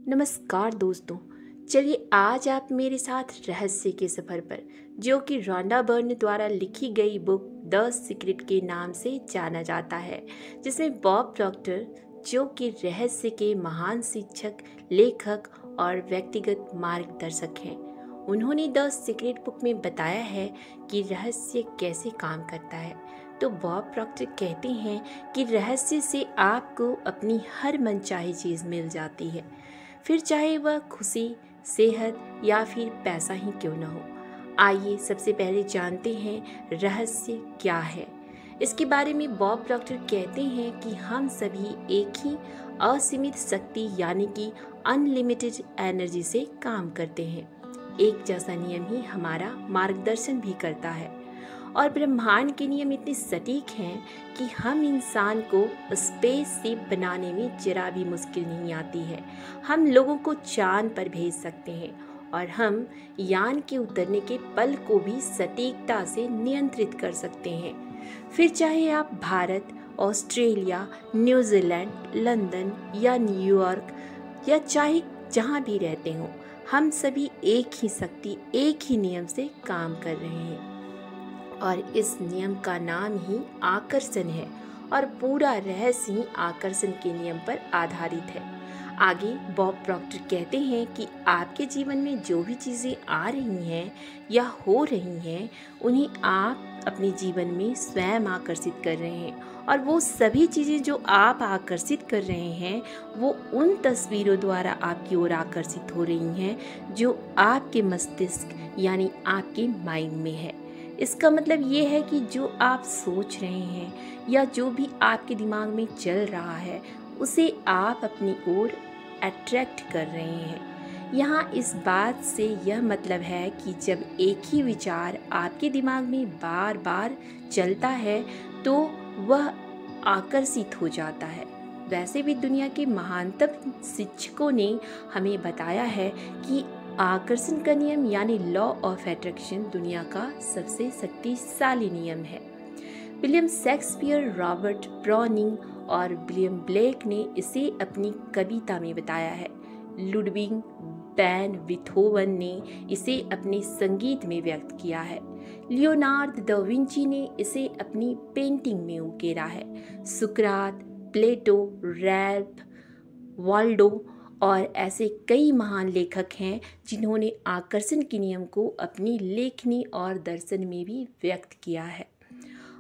नमस्कार दोस्तों। चलिए आज आप मेरे साथ रहस्य के सफ़र पर, जो कि रॉन्डा बर्न द्वारा लिखी गई बुक द सीक्रेट के नाम से जाना जाता है, जिसमें बॉब प्रॉक्टर, जो कि रहस्य के महान शिक्षक, लेखक और व्यक्तिगत मार्गदर्शक हैं, उन्होंने द सीक्रेट बुक में बताया है कि रहस्य कैसे काम करता है। तो बॉब प्रॉक्टर कहते हैं कि रहस्य से आपको अपनी हर मनचाही चीज़ मिल जाती है, फिर चाहे वह खुशी, सेहत या फिर पैसा ही क्यों न हो। आइए सबसे पहले जानते हैं रहस्य क्या है। इसके बारे में बॉब प्रॉक्टर कहते हैं कि हम सभी एक ही असीमित शक्ति यानी कि अनलिमिटेड एनर्जी से काम करते हैं। एक जैसा नियम ही हमारा मार्गदर्शन भी करता है और ब्रह्मांड के नियम इतने सटीक हैं कि हम इंसान को स्पेसशिप बनाने में जरा भी मुश्किल नहीं आती है। हम लोगों को चांद पर भेज सकते हैं और हम यान के उतरने के पल को भी सटीकता से नियंत्रित कर सकते हैं। फिर चाहे आप भारत, ऑस्ट्रेलिया, न्यूजीलैंड, लंदन या न्यूयॉर्क या चाहे जहाँ भी रहते हों, हम सभी एक ही शक्ति, एक ही नियम से काम कर रहे हैं और इस नियम का नाम ही आकर्षण है और पूरा रहस्य ही आकर्षण के नियम पर आधारित है। आगे बॉब प्रॉक्टर कहते हैं कि आपके जीवन में जो भी चीज़ें आ रही हैं या हो रही हैं, उन्हें आप अपने जीवन में स्वयं आकर्षित कर रहे हैं और वो सभी चीज़ें जो आप आकर्षित कर रहे हैं वो उन तस्वीरों द्वारा आपकी ओर आकर्षित हो रही हैं जो आपके मस्तिष्क यानी आपके माइंड में है। इसका मतलब ये है कि जो आप सोच रहे हैं या जो भी आपके दिमाग में चल रहा है उसे आप अपनी ओर अट्रैक्ट कर रहे हैं। यहाँ इस बात से यह मतलब है कि जब एक ही विचार आपके दिमाग में बार बार चलता है तो वह आकर्षित हो जाता है। वैसे भी दुनिया के महानतम शिक्षकों ने हमें बताया है कि आकर्षण का नियम यानी लॉ ऑफ अट्रैक्शन दुनिया का सबसे शक्तिशाली नियम है। विलियम शेक्सपियर, रॉबर्ट ब्राउनिंग और विलियम ब्लेक ने इसे अपनी कविता में बताया है। लुडविग वैन बीथोवन ने इसे अपने संगीत में व्यक्त किया है। लियोनार्ड दा विंची ने इसे अपनी पेंटिंग में उकेरा है। सुकरात, प्लेटो, रैल्फ वाल्डो और ऐसे कई महान लेखक हैं जिन्होंने आकर्षण के नियम को अपनी लेखनी और दर्शन में भी व्यक्त किया है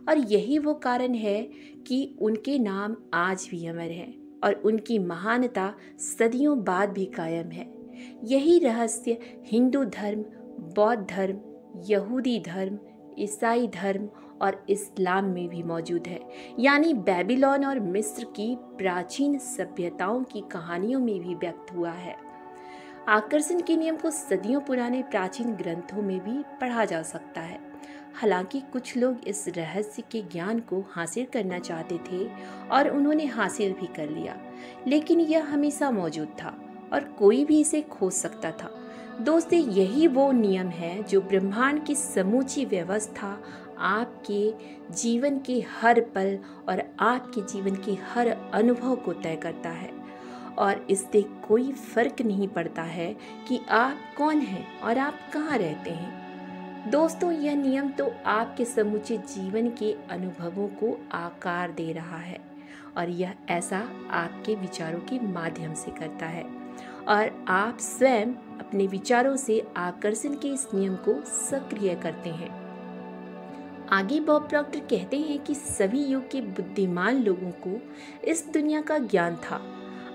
और यही वो कारण है कि उनके नाम आज भी अमर हैं और उनकी महानता सदियों बाद भी कायम है। यही रहस्य हिंदू धर्म, बौद्ध धर्म, यहूदी धर्म, ईसाई धर्म और इस्लाम में भी मौजूद है, यानी बेबीलोन और मिस्र की प्राचीन सभ्यताओं की कहानियों में भी व्यक्त हुआ है। आकर्षण के नियम को सदियों पुराने प्राचीन ग्रंथों में भी पढ़ा जा सकता है। हालांकि कुछ लोग इस रहस्य के ज्ञान को हासिल करना चाहते थे और उन्होंने हासिल भी कर लिया, लेकिन यह हमेशा मौजूद था और कोई भी इसे खोज सकता था। दोस्तों, यही वो नियम है जो ब्रह्मांड की समूची व्यवस्था, आपके जीवन के हर पल और आपके जीवन के हर अनुभव को तय करता है और इससे कोई फर्क नहीं पड़ता है कि आप कौन हैं और आप कहाँ रहते हैं। दोस्तों, यह नियम तो आपके समूचे जीवन के अनुभवों को आकार दे रहा है और यह ऐसा आपके विचारों के माध्यम से करता है और आप स्वयं अपने विचारों से आकर्षण के इस नियम को सक्रिय करते हैं। आगे बॉब प्रॉक्टर कहते हैं कि सभी युग के बुद्धिमान लोगों को इस दुनिया का ज्ञान था।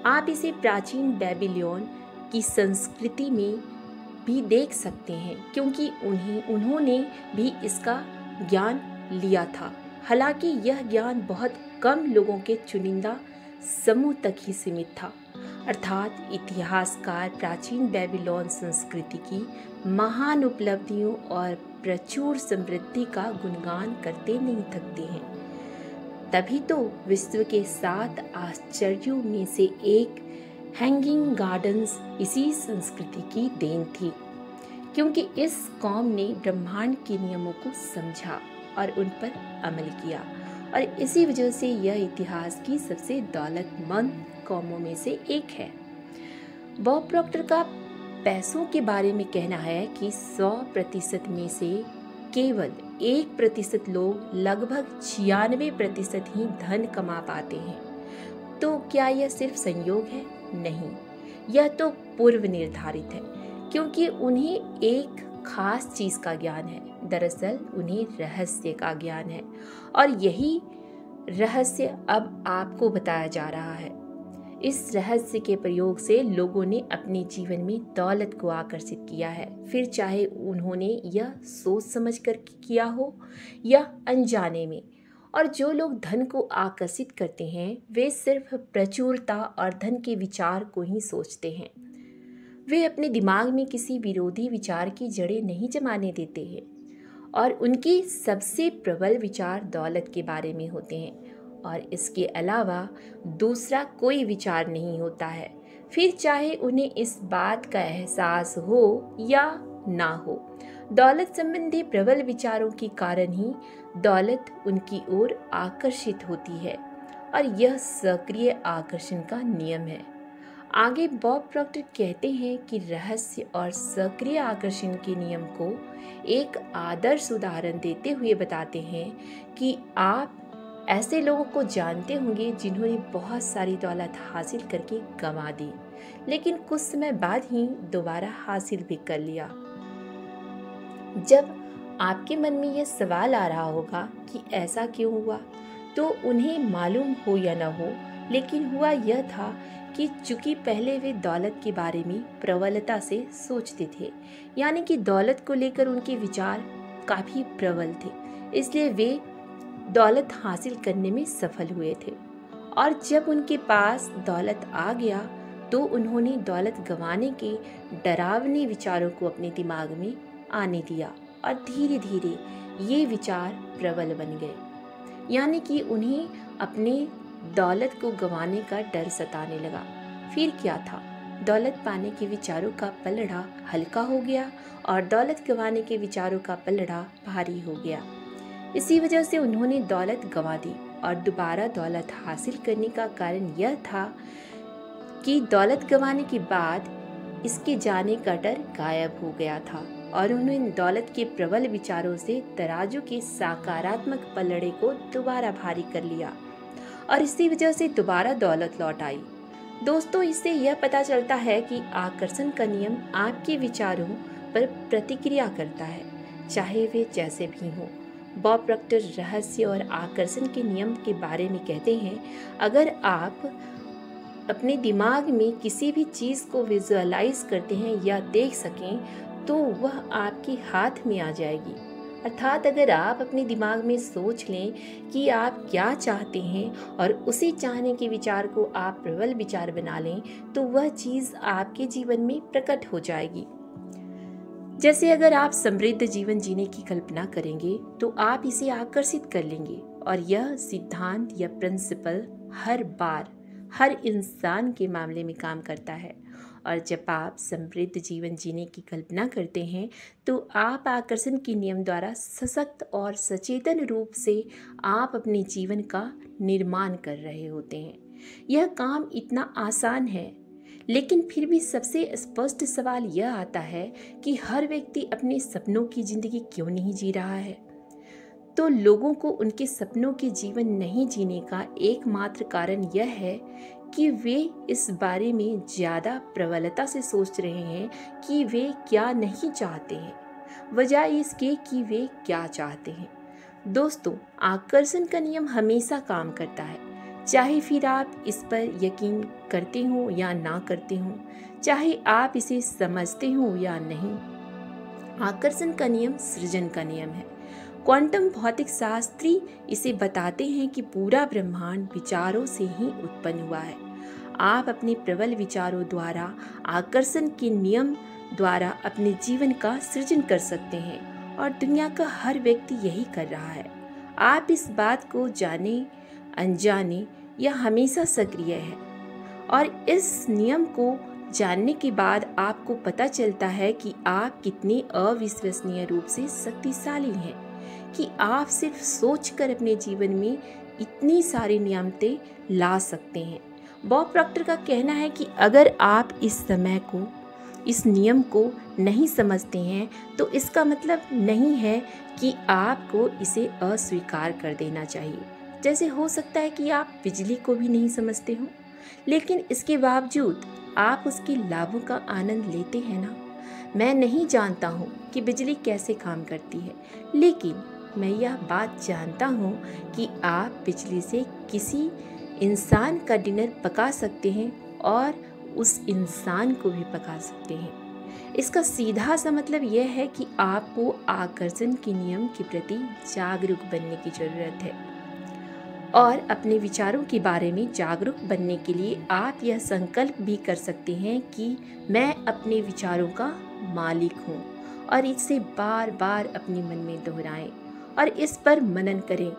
आप इसे प्राचीन बेबीलोन की संस्कृति में भी देख सकते हैं क्योंकि उन्होंने भी इसका ज्ञान लिया था। हालांकि यह ज्ञान बहुत कम लोगों के चुनिंदा समूह तक ही सीमित था। अर्थात इतिहासकार प्राचीन बेबीलोन संस्कृति की महान उपलब्धियों और प्रचुर समृद्धि का गुणगान करते नहीं थकते हैं। तभी तो विश्व के 7 आश्चर्यों में से एक हैंगिंग गार्डन्स इसी संस्कृति की देन थी, क्योंकि इस कौम ने ब्रह्मांड के नियमों को समझा और उन पर अमल किया और इसी वजह से यह इतिहास की सबसे दौलतमंद कौमों में से एक है। बॉब प्रॉक्टर का पैसों के बारे में कहना है कि 100% में से केवल 1% लोग लगभग 96% ही धन कमा पाते हैं। तो क्या यह सिर्फ संयोग है? नहीं, यह तो पूर्व निर्धारित है, क्योंकि उन्हें एक खास चीज का ज्ञान है। दरअसल उन्हें रहस्य का ज्ञान है, और यही रहस्य अब आपको बताया जा रहा है। इस रहस्य के प्रयोग से लोगों ने अपने जीवन में दौलत को आकर्षित किया है, फिर चाहे उन्होंने यह सोच समझ कर किया हो या अनजाने में। और जो लोग धन को आकर्षित करते हैं वे सिर्फ प्रचुरता और धन के विचार को ही सोचते हैं। वे अपने दिमाग में किसी विरोधी विचार की जड़ें नहीं जमाने देते हैं, और उनके सबसे प्रबल विचार दौलत के बारे में होते हैं, और इसके अलावा दूसरा कोई विचार नहीं होता है। फिर चाहे उन्हें इस बात का एहसास हो या ना हो, दौलत संबंधी प्रबल विचारों के कारण ही दौलत उनकी ओर आकर्षित होती है, और यह सक्रिय आकर्षण का नियम है। आगे बॉब प्रॉक्टर कहते हैं कि रहस्य और सक्रिय आकर्षण के नियम को एक आदर्श उदाहरण देते हुए बताते हैं कि आप ऐसे लोगों को जानते होंगे जिन्होंने बहुत सारी दौलत हासिल करके गंवा दी, लेकिन कुछ समय बाद ही दोबारा हासिल भी कर लिया। जब आपके मन में यह सवाल आ रहा होगा कि ऐसा क्यों हुआ, तो उन्हें मालूम हो या न हो, लेकिन हुआ यह था कि चूंकि पहले वे दौलत के बारे में प्रबलता से सोचते थे, यानी कि दौलत को लेकर उनके विचार काफ़ी प्रबल थे, इसलिए वे दौलत हासिल करने में सफल हुए थे। और जब उनके पास दौलत आ गया तो उन्होंने दौलत गंवाने के डरावने विचारों को अपने दिमाग में आने दिया, और धीरे धीरे ये विचार प्रबल बन गए, यानी कि उन्हें अपने दौलत को गंवाने का डर सताने लगा। फिर क्या था, दौलत पाने के विचारों का पलड़ा हल्का हो गया और दौलत गंवाने के विचारों का पलड़ा भारी हो गया। इसी वजह से उन्होंने दौलत गंवा दी, और दोबारा दौलत हासिल करने का कारण यह था कि दौलत गंवाने के बाद इसके जाने का डर गायब हो गया था, और उन्होंने दौलत के प्रबल विचारों से तराजू के सकारात्मक पलड़े को दोबारा भारी कर लिया, और इसी वजह से दोबारा दौलत लौट आई। दोस्तों, इससे यह पता चलता है कि आकर्षण का नियम आपके विचारों पर प्रतिक्रिया करता है, चाहे वे जैसे भी हों। बॉब प्रॉक्टर रहस्य और आकर्षण के नियम के बारे में कहते हैं, अगर आप अपने दिमाग में किसी भी चीज़ को विजुअलाइज करते हैं या देख सकें तो वह आपके हाथ में आ जाएगी। अर्थात अगर आप अपने दिमाग में सोच लें कि आप क्या चाहते हैं और उसी चाहने के विचार को आप प्रबल विचार बना लें, तो वह चीज़ आपके जीवन में प्रकट हो जाएगी। जैसे अगर आप समृद्ध जीवन जीने की कल्पना करेंगे तो आप इसे आकर्षित कर लेंगे, और यह सिद्धांत या प्रिंसिपल हर बार हर इंसान के मामले में काम करता है। और जब आप समृद्ध जीवन जीने की कल्पना करते हैं तो आप आकर्षण के नियम द्वारा सशक्त और सचेतन रूप से आप अपने जीवन का निर्माण कर रहे होते हैं। यह काम इतना आसान है, लेकिन फिर भी सबसे स्पष्ट सवाल यह आता है कि हर व्यक्ति अपने सपनों की जिंदगी क्यों नहीं जी रहा है। तो लोगों को उनके सपनों के जीवन नहीं जीने का एकमात्र कारण यह है कि वे इस बारे में ज़्यादा प्रबलता से सोच रहे हैं कि वे क्या नहीं चाहते हैं, बजाय इसके कि वे क्या चाहते हैं। दोस्तों, आकर्षण का नियम हमेशा काम करता है, चाहे फिर आप इस पर यकीन करते हो या ना करते हो, चाहे आप इसे समझते हो या नहीं। आकर्षण का नियम सृजन का नियम है। क्वांटम भौतिक शास्त्री इसे बताते हैं कि पूरा ब्रह्मांड विचारों से ही उत्पन्न हुआ है। आप अपने प्रबल विचारों द्वारा आकर्षण के नियम द्वारा अपने जीवन का सृजन कर सकते हैं, और दुनिया का हर व्यक्ति यही कर रहा है। आप इस बात को जाने अनजाने या हमेशा सक्रिय है, और इस नियम को जानने के बाद आपको पता चलता है कि आप कितने अविश्वसनीय रूप से शक्तिशाली हैं कि आप सिर्फ सोचकर अपने जीवन में इतनी सारी नियामतें ला सकते हैं। बॉब प्रॉक्टर का कहना है कि अगर आप इस नियम को नहीं समझते हैं तो इसका मतलब नहीं है कि आपको इसे अस्वीकार कर देना चाहिए। जैसे हो सकता है कि आप बिजली को भी नहीं समझते हो, लेकिन इसके बावजूद आप उसके लाभों का आनंद लेते हैं ना। मैं नहीं जानता हूँ कि बिजली कैसे काम करती है, लेकिन मैं यह बात जानता हूँ कि आप बिजली से किसी इंसान का डिनर पका सकते हैं और उस इंसान को भी पका सकते हैं। इसका सीधा सा मतलब यह है कि आपको आकर्षण के नियम के प्रति जागरूक बनने की ज़रूरत है और अपने विचारों के बारे में जागरूक बनने के लिए आप यह संकल्प भी कर सकते हैं कि मैं अपने विचारों का मालिक हूँ, और इसे बार बार अपने मन में दोहराएं और इस पर मनन करें।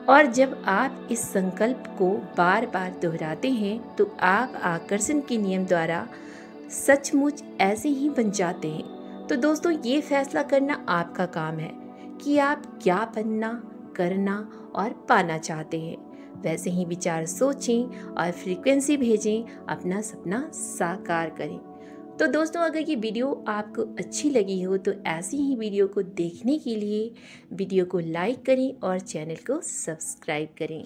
और जब आप इस संकल्प को बार बार दोहराते हैं तो आप आकर्षण के नियम द्वारा सचमुच ऐसे ही बन जाते हैं। तो दोस्तों, ये फैसला करना आपका काम है कि आप क्या बनना, करना और पाना चाहते हैं। वैसे ही विचार सोचें और फ्रीक्वेंसी भेजें, अपना सपना साकार करें। तो दोस्तों, अगर ये वीडियो आपको अच्छी लगी हो तो ऐसी ही वीडियो को देखने के लिए वीडियो को लाइक करें और चैनल को सब्सक्राइब करें।